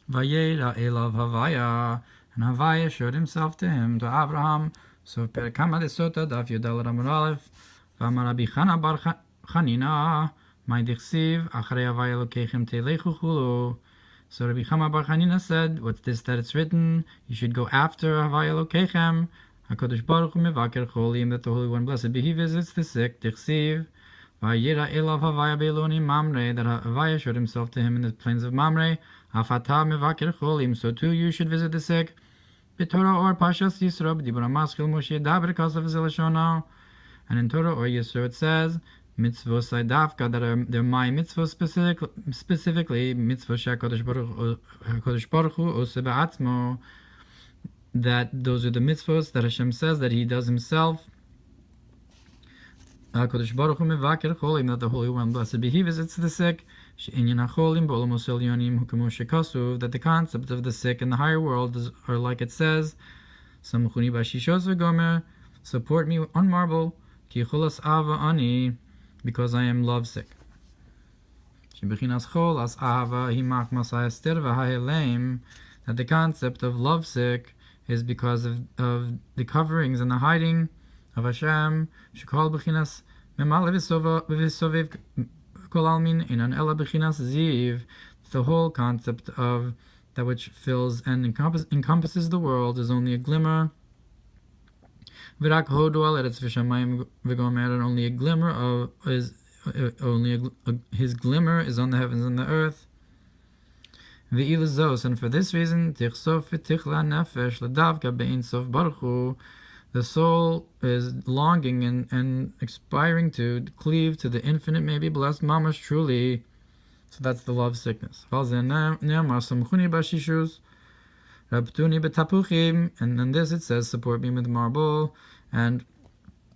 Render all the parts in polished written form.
Vayera, Elav, Havaya, and Havaya showed himself to him, to Abraham. So Perkama de Sota, Daf Yudal Ramur Aleph, Vamar Rabbi Chana bar Chanina, my dichsiv, Achrei Havaya Lokechem Telechu Chulu. So Rabbi Chama bar Chanina said, what's this that it's written? You should go after Havaya Lokechem. HaKadosh Baruch Hu Mevaker Cholim, that the Holy One, blessed be He, visits the sick, dichsiv. Vayera Elav Havaya Beiloni Mamre, that Havaya showed himself to him in the plains of Mamre. Afata Mevaker Cholim, so too you should visit the sick. Torah or Parshas Yisro, B'dibur HaMaschil Moshe Daber Kasav Zilashona. And in Torah or Yisro it says, mitzvos dafka, that they're my mitzvos specifically mitzvos HaKadosh Baruch Hu Oseh Ba'atzmo, that those are the mitzvos that Hashem says that He does Himself. HaKadosh Baruch Hu Mevaker Cholim, that the Holy One, blessed be He, visits the sick. She'inyan HaCholim b'olamos elyonim hukamo shekasuv, that the concept of the sick in the higher world are like it says, Samchuni b'shishos v'gomer, support me on marble, ki cholas ava ani, because I am lovesick. Shebechinas chol as ava himach masayester v'ha'elem, that the concept of lovesick is because of the coverings and the hiding of Hashem. Shekol bechinas memale v'sovev kol almin inan ela bechinas ziv, the whole concept of that which fills and encompasses the world is only a glimmer. V'rak hodu al eretz v'shamayim v'gomer, and only a glimmer of his glimmer is on the heavens and the earth. V'ilazos, and for this reason, tichsof v'tichla nefesh l'davka be'in sof baruch hu, the soul is longing and aspiring to cleave to the infinite, may be blessed, Mamar, truly. So that's the love sickness. And in this it says, support me with marble and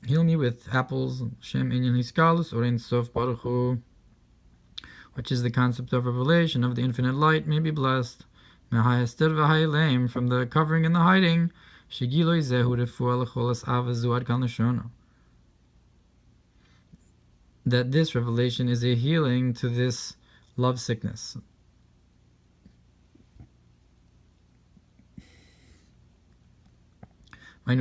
heal me with apples, Shem Inyan Hiskalus, or Ein Sof Baruch Hu, which is the concept of revelation of the infinite light, may be blessed. From the covering and the hiding, that this revelation is a healing to this love sickness. This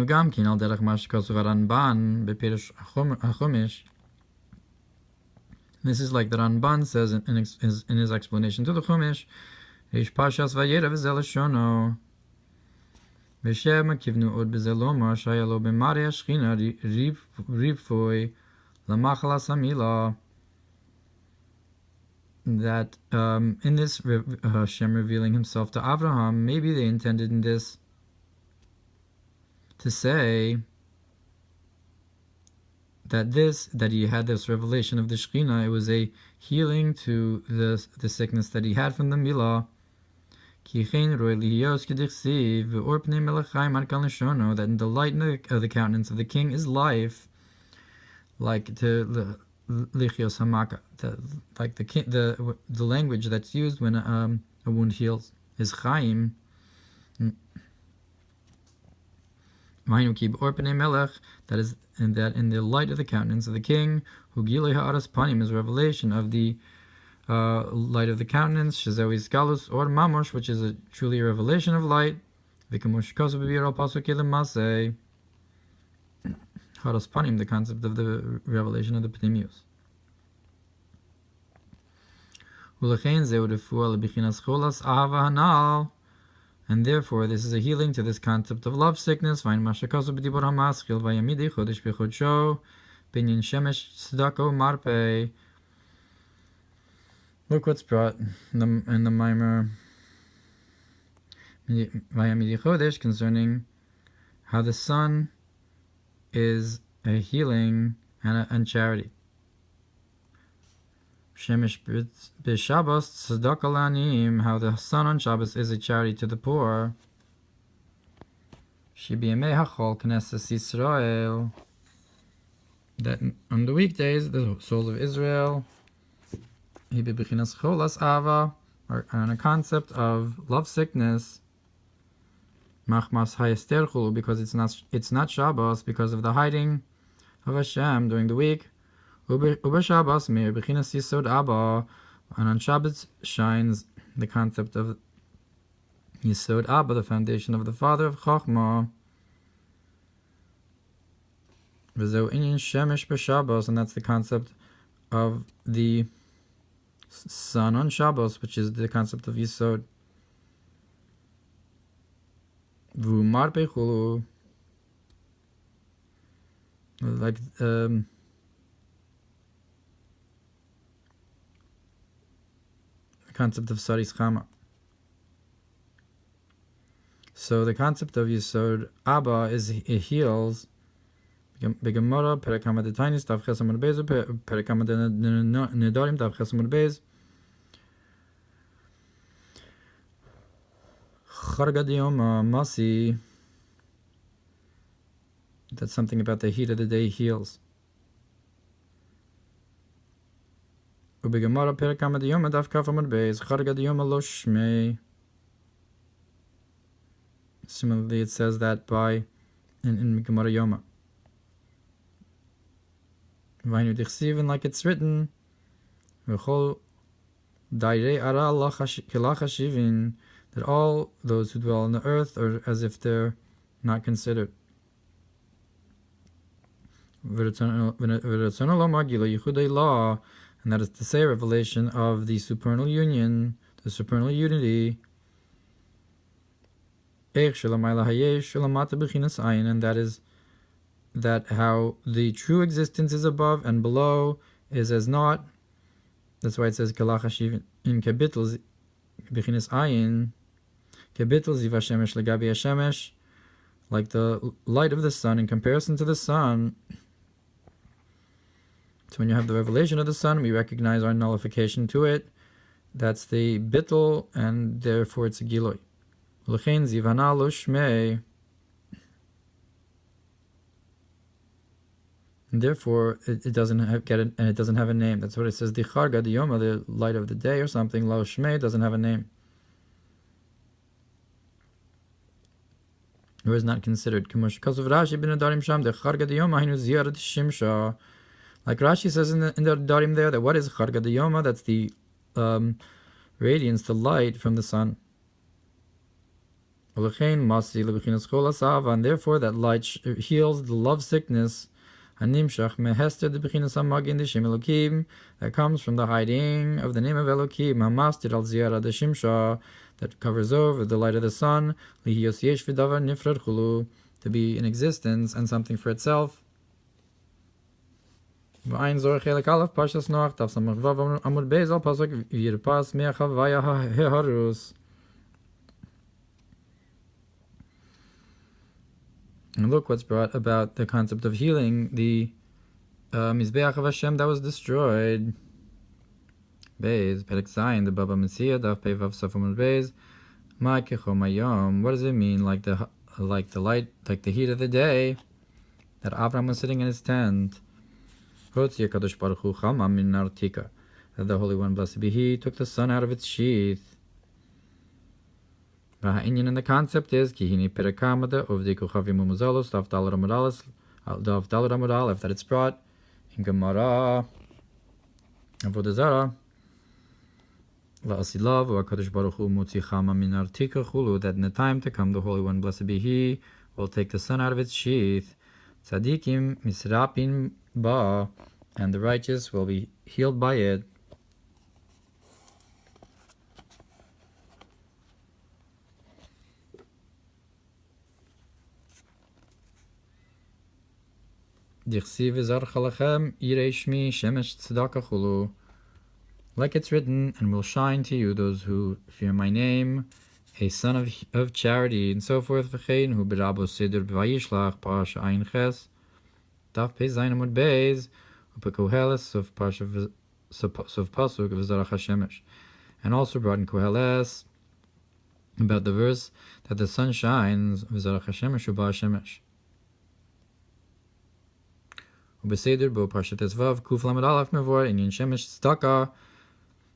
is like the Ramban says in his explanation to the Chumash, Parshas Vayera v'zeleshono. V'shem kivnu od b'zeloma shayalo b'marei hashchina ripfoi lamachal asamila. That in this Hashem revealing Himself to Avraham, maybe they intended in this to say that he had this revelation of the Shekhinah, it was a healing to the sickness that he had from the Milah. That in the light of the countenance of the king is life, like to lichios hamaka, like the language that's used when a wound heals is chaim. That is, in the light of the countenance of the king, who gilei ha'aras panim is revelation of the light of the countenance, Shazawi Galus or Mamosh, which is truly a revelation of light. Vikamush Kosu B'Viro Pasuk Masei. Haras Panim, the concept of the revelation of the Pnimius. Ulechein Zeu Defuah Lebichinas Cholas Ahava Hanal. And therefore, this is a healing to this concept of love sickness. Vayin Masha Kosu B'Dibur HaMaschil Vayamidi Chodesh B'Chodsho Binyan Shemesh Tzedako Marpei. Look what's brought in the Mamer Vayamidi Chodesh concerning how the sun is a healing and charity. Shemesh b'Shabbos tzedakah la'aniyim, how the sun on Shabbos is a charity to the poor. Shebiyamei hachol knesses Yisrael, that on the weekdays the souls of Israel, he bebechinas cholas ava, or on a concept of love sickness. Machmas hayester chulu, because it's not Shabbos, because of the hiding of Hashem during the week. Uber Shabbos meir bechinas yisod abba, and on Shabbos shines the concept of Yisod Abba, the foundation of the father of Chachma. V'zeu inyan shemesh b'Shabbos, and that's the concept of the sun on Shabbos, which is the concept of Yisod. V'umar bechulu, like the concept of Saris Chama. So the concept of Yisod Abba is it heals. Begemara perekama de tainis tav ches amud beis perekama de nedarim tav ches amud beis. Charga diyoma masi. That's something about the heat of the day heals. Ubegemara perekama diyoma tav kaf amud beis charga diyoma lo shmei. Similarly, it says that by in Gemara Yoma. Vainu dichsiven, like it's written, v'chol dairei ara kelachashivin, that all those who dwell on the earth are as if they're not considered. V'ratzon olam hagila yichudei law, and that is to say, revelation of the supernal union, the supernal unity. And that is that how the true existence is above and below is as naught. That's why it says kalachashiv in kabitl bechinas ayin kabitl ziva shemesh legabi hashemesh, like the light of the sun in comparison to the sun. So when you have the revelation of the sun, we recognize our nullification to it. That's the bitl, and therefore it's a giloi. And therefore, it doesn't have and it doesn't have a name. That's what it says. The charga, the yoma, the light of the day, or something. Lo shmei doesn't have a name, or is not considered. Like Rashi says in the darim there, that what is charga the yoma? That's the radiance, the light from the sun. And therefore that light heals the love sickness that comes from the hiding of the name of Elokim, that covers over the light of the sun, to be in existence and something for itself. Parshas Noach, Amud Beis, Pasuk Virpas Mea Havaya Harus. And look what's brought about the concept of healing, the Mizbeach of Hashem that was destroyed. Beis, Perek Zayin, the Baba Messiah, Daf Pei Vav Saf Amud Beis. Ma Kecho Mayom. What does it mean? Like the light, like the heat of the day, that Abraham was sitting in his tent. Hotzi HaKadosh Baruch Hu Chama min Nartika. That the Holy One, blessed be He, took the sun out of its sheath. And the concept is Kihini Perekamada of the Kuchavim Muzalos, Daf Dalar Amud Aleph, that it's brought in Gemara Avodah Zarah. La'asilav or Kadosh Baruch Hu Mutzi Chama min Artika Chulu, that in the time to come the Holy One, blessed be He, will take the sun out of its sheath. Tzadikim misrapin ba, and the righteous will be healed by it. Like it's written, and will shine to you those who fear my name, a son of charity, and so forth. V'chein berabo seder b'vayishlach parasha ayin ches daf pei zayin amud beis u'pekoheles of pasuk v'zarach hashemesh, and also brought in Koheles about the verse that the sun shines v'zarach hashemesh u'ba hashemesh. Ubeseder bo Parshat Vav Kuf Lamed Aleph Mevor in Shemesh Tzedakah,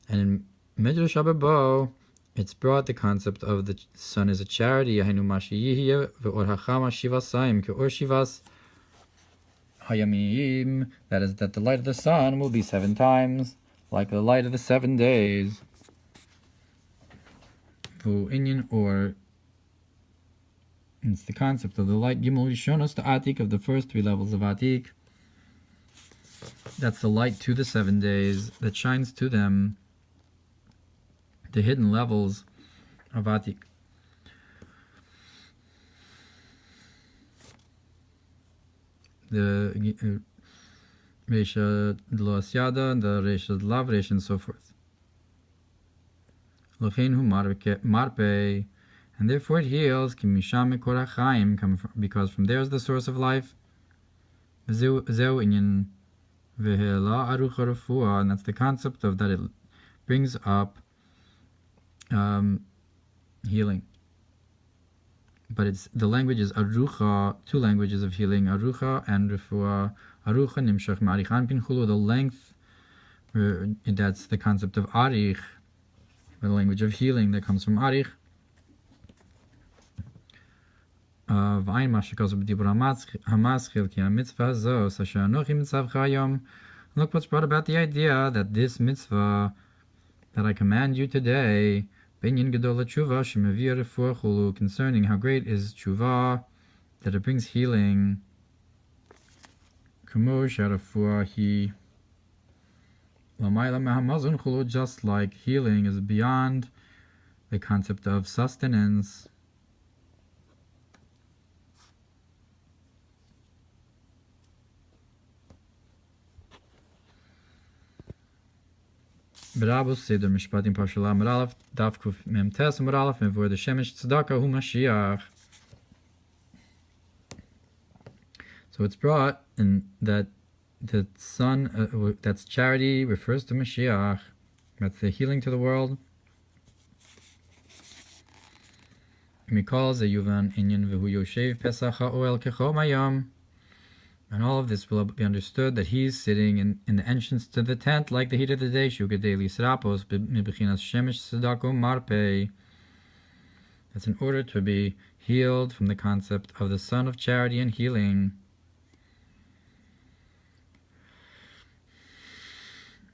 and in Midrash Abba it's brought the concept of the sun as a charity. Hainu Mashi Yihye ve'or hachama shivasayim ke'or shivas hayamim. That is, that the light of the sun will be 7 times like the light of the 7 days. Inyan or it's the concept of the light Gimel Rishonos, the Atik of the first 3 levels of Atik. That's the light to the 7 days that shines to them, the hidden levels of Atik. The Resha Dloasyada, the Resha Elav, Resha, and so forth. Locheinu Marpe, and therefore it heals, because from there is the source of life. Zeu Inyan Vehela Arucha Refuah, and that's the concept of that it brings up healing. But it's the language is Arucha, 2 languages of healing, Arucha and Refuah. Arucha Nimshach Ma'arichan Pinchulu, the length, that's the concept of Arich, the language of healing that comes from Arich. Look what's brought about the idea that this mitzvah that I command you today, concerning how great is tshuva, that it brings healing. Just like healing is beyond the concept of sustenance. Berabus Seder Mishpatim Parshas Aleph Daf Kuf Mem Tes Aleph Mevor the Shemesh Tzedakah Hu Mashiach. So it's brought in that the sun, that's charity, refers to Mashiach. That's the healing to the world. Mikol Zeyuvan Inyan V'Hu Yoshev Pesach HaOel Kechom Hayom. And all of this will be understood that he's sitting in the entrance to the tent like the heat of the day. That's in order to be healed from the concept of the sun of charity and healing.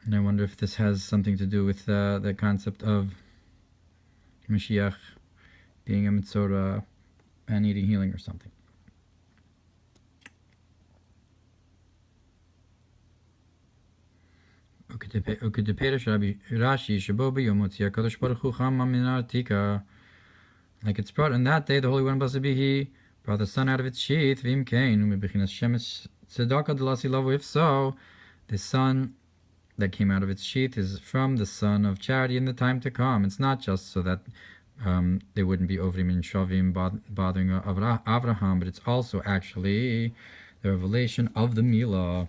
And I wonder if this has something to do with the concept of Mashiach being a mitzvah and needing healing or something. Like it's brought in that day, the Holy One, blessed be He, brought the sun out of its sheath. If so, the sun that came out of its sheath is from the sun of charity in the time to come. It's not just so that they wouldn't be Ovrim and Shavim bothering Avraham, but it's also actually the revelation of the Milah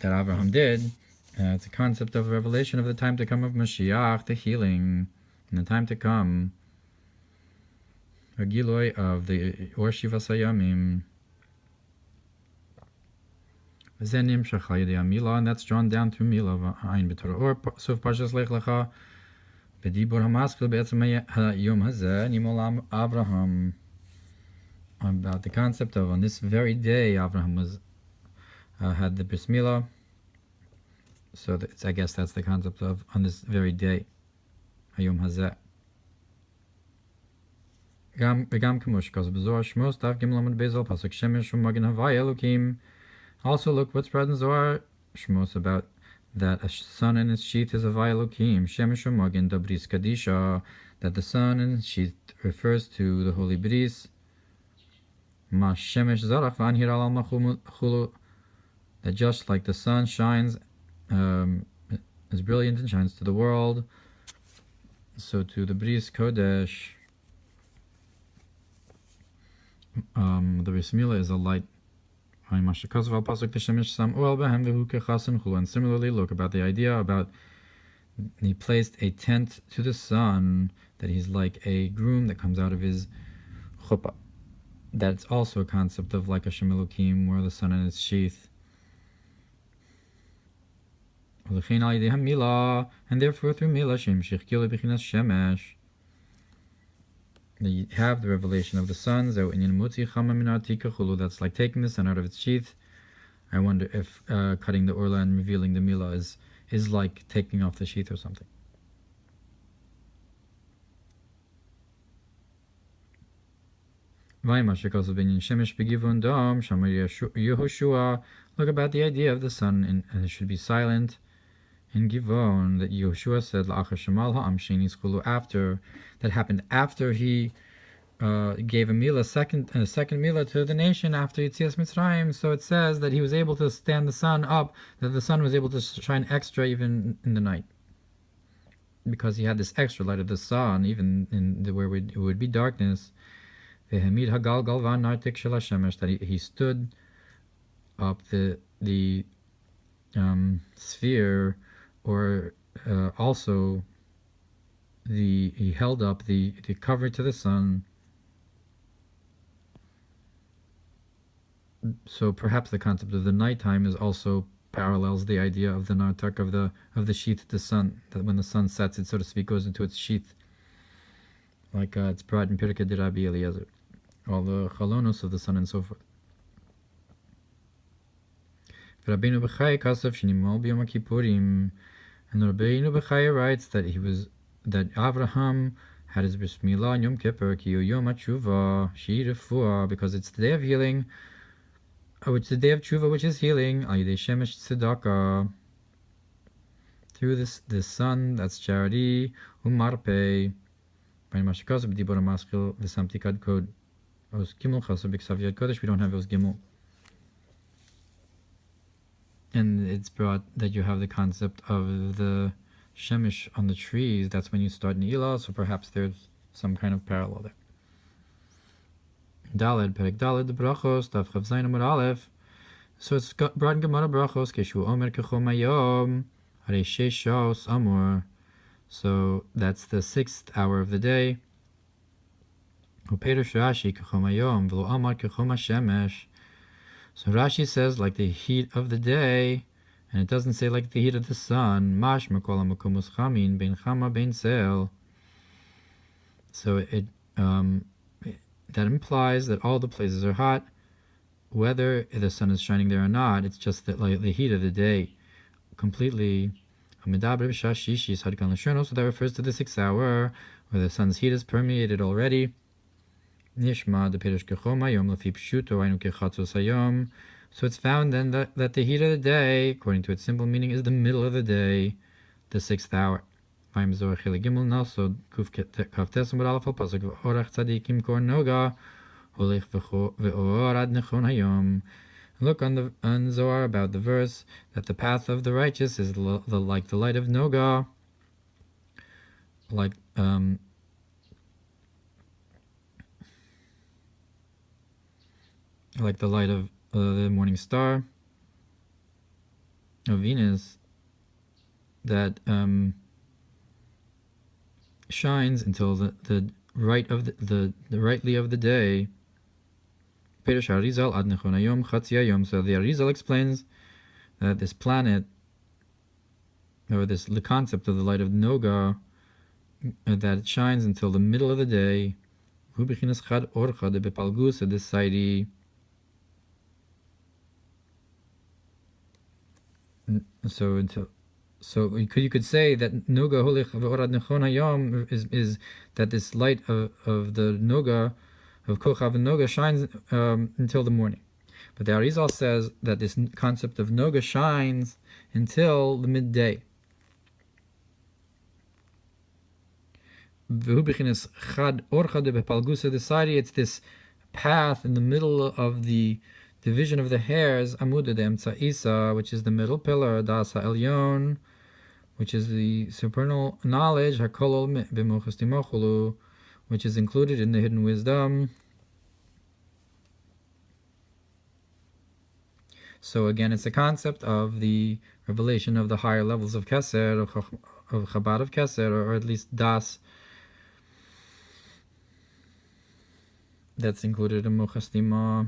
that Avraham did. It's a concept of revelation of the time to come of Mashiach, the healing, in the time to come. A Giloi of the Or Shivas Hayamim. And that's drawn down through Milah. Ayin b'Torah Or Sof Parshas Lech Lecha. B'Dibur HaMaskil Be'etzem Hayom Hazeh Nimol Avraham. About the concept of on this very day Avraham was had the Bris Milah. So I guess that's the concept of on this very day, Hayom Hazeh. Also look what's brought in Zohar Shmos about that a sun in its sheath is a Havaya Elokim. Shemesh U'Magin Dabris Kadisha, that the sun in its sheath refers to the holy bris. Ma Shemesh Zarach V'Anhir Al Machulu, that just like the sun shines, is brilliant and shines to the world, so to the Bris Kodesh, the Bris Milah is a light. And similarly, look about the idea about he placed a tent to the sun, that he's like a groom that comes out of his chuppah. That's also a concept of like a Shem Elokim, where the sun in its sheath. And therefore through Milah Shemesh, you have the revelation of the sun. That's like taking the sun out of its sheath. I wonder if cutting the orla and revealing the Milah is like taking off the sheath or something. Look about the idea of the sun, and it should be silent in Givon, that Yehoshua said, after, that happened after he gave a second milah to the nation after Yetzias Mitzrayim. So it says that he was able to stand the sun up, that the sun was able to shine extra even in the night, because he had this extra light of the sun, even in where it would be darkness. That he stood up the sphere, or also he held up the cover to the sun. So perhaps the concept of the nighttime is also parallels the idea of the nartak of the sheath of the sun, that when the sun sets, it, so to speak, goes into its sheath, like it's brought in Pirkei de Rabbi Eliezer, all the chalonos of the sun and so forth. And Rabbeinu Bechai writes that Avraham had his bris milah on Yom Kippur, ki yom hatshuva, shi refuah, because it's the day of healing, which is the day of tshuva, which is healing, al yidei shemesh tzedakah, through the sun, that's charity, umarpei. We don't have Os Gimel. And it's brought that you have the concept of the shemesh on the trees. That's when you start Ne'ilah, so perhaps there's some kind of parallel there. Daled, Perek Daled, the Brachos, Tav Chav Zayin Amud Aleph. So it's brought in Gemara Brachos, Keshu Omer Kechom Hayom, Harei Sheish Shos Amor. So that's the 6th hour of the day. Uperush Rashi Kechom Hayom, V'lo Amar Kechom HaShemesh. So Rashi says like the heat of the day, and it doesn't say like the heat of the sun. Mash Makol HaMakomos Chamin, Bein Chama Bein Seil. So that implies that all the places are hot, whether the sun is shining there or not. It's just that like the heat of the day completely. So that refers to the 6th hour, where the sun's heat is permeated already. Nishma the Pirush Kechom Hayom Lefi Pshuto Ainu Kechatzos Hayom. So it's found then that the heat of the day, according to its simple meaning, is the middle of the day, the 6th hour. Look on the Zohar about the verse that the path of the righteous is like the light of Noga, like the light of the morning star of Venus, that shines until the right of the rightly of the day. So the Arizal explains that this planet, or the concept of the light of Noga, that it shines until the middle of the day. So you could say that Noga Holich V'orad Nechon Hayom is that this light of the Noga, of Kochav and Noga, shines until the morning. But the Arizal says that this concept of Noga shines until the midday. It's this path in the middle of the division of the hairs, Amuda de Emtza Isa, which is the middle pillar, Dasa Elyon, which is the supernal knowledge, Hakolol B'mochas Timochulu, which is included in the hidden wisdom. So again, it's a concept of the revelation of the higher levels of Keser, of Chabad of Keser, or at least Das, that's included in Mochas Timochulu.